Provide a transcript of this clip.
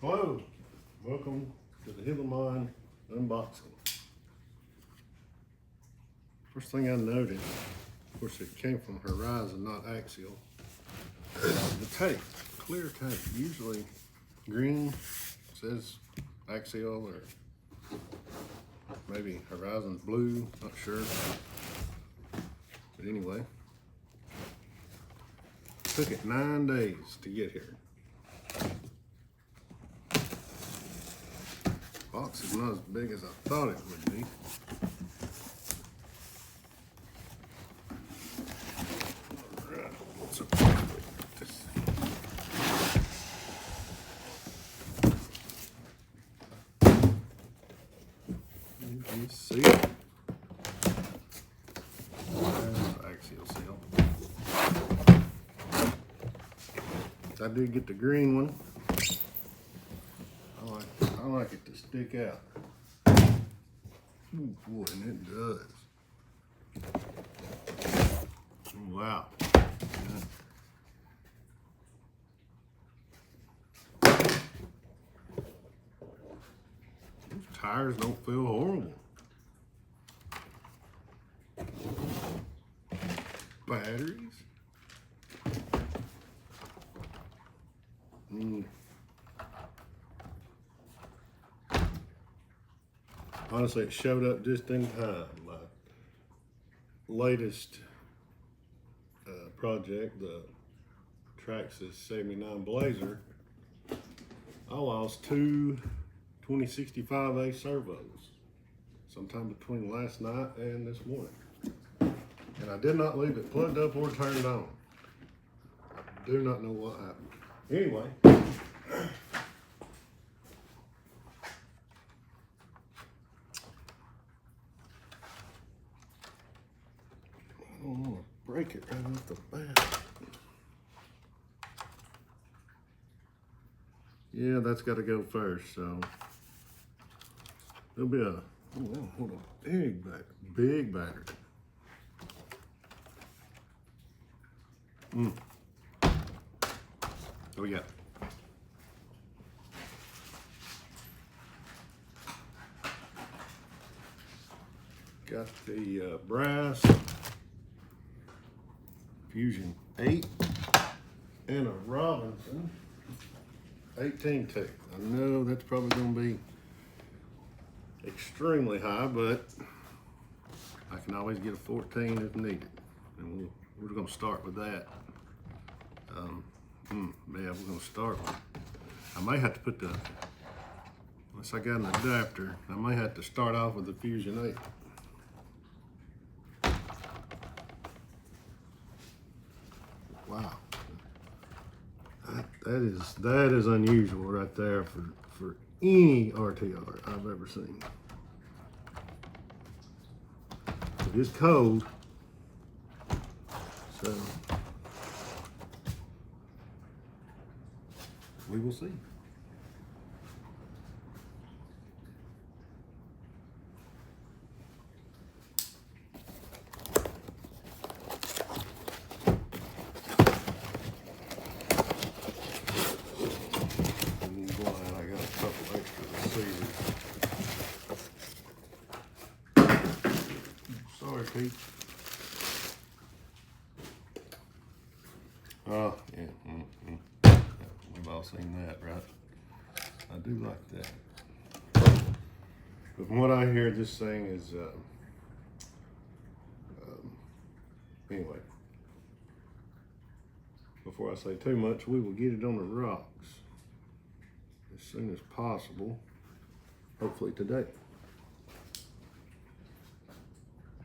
Hello, welcome to the Gilamon unboxing. First thing I noticed, of course it came from Horizon, not Axial, the tape, clear tape. Usually green says Axial or maybe Horizon's blue, not sure. But anyway, took it 9 days to get here. Box is not as big as I thought it would be. Alright, what's up with this thing? You can see it. There's Axial seal. I did get the green one. I like it to stick out. Oh boy, and it does. Wow. These tires don't feel horrible. Batteries. Honestly, it showed up just in time. My latest project, the Traxxas 79 Blazer, I lost two 2065A servos sometime between last night and this morning. And I did not leave it plugged up or turned on. I do not know what happened. Anyway, I don't want to break it right off the bat. Yeah, that's got to go first, so there'll be a, oh, hold on, big battery. What we got? Got the brass Fusion 8 and a Robinson 18 tooth. I know that's probably going to be extremely high, but I can always get a 14 if needed. And we're going to start with that. Yeah, we're going to start with, I may have to put the, unless I got an adapter, I may have to start off with the Fusion 8. Wow, that is unusual right there for any RTR I've ever seen. It is cold, so we will see. Sorry, Pete. Oh, yeah. We've all seen that, right? I do like that. But from what I hear, this thing is, anyway. Before I say too much, we will get it on the rocks as soon as possible. Hopefully today.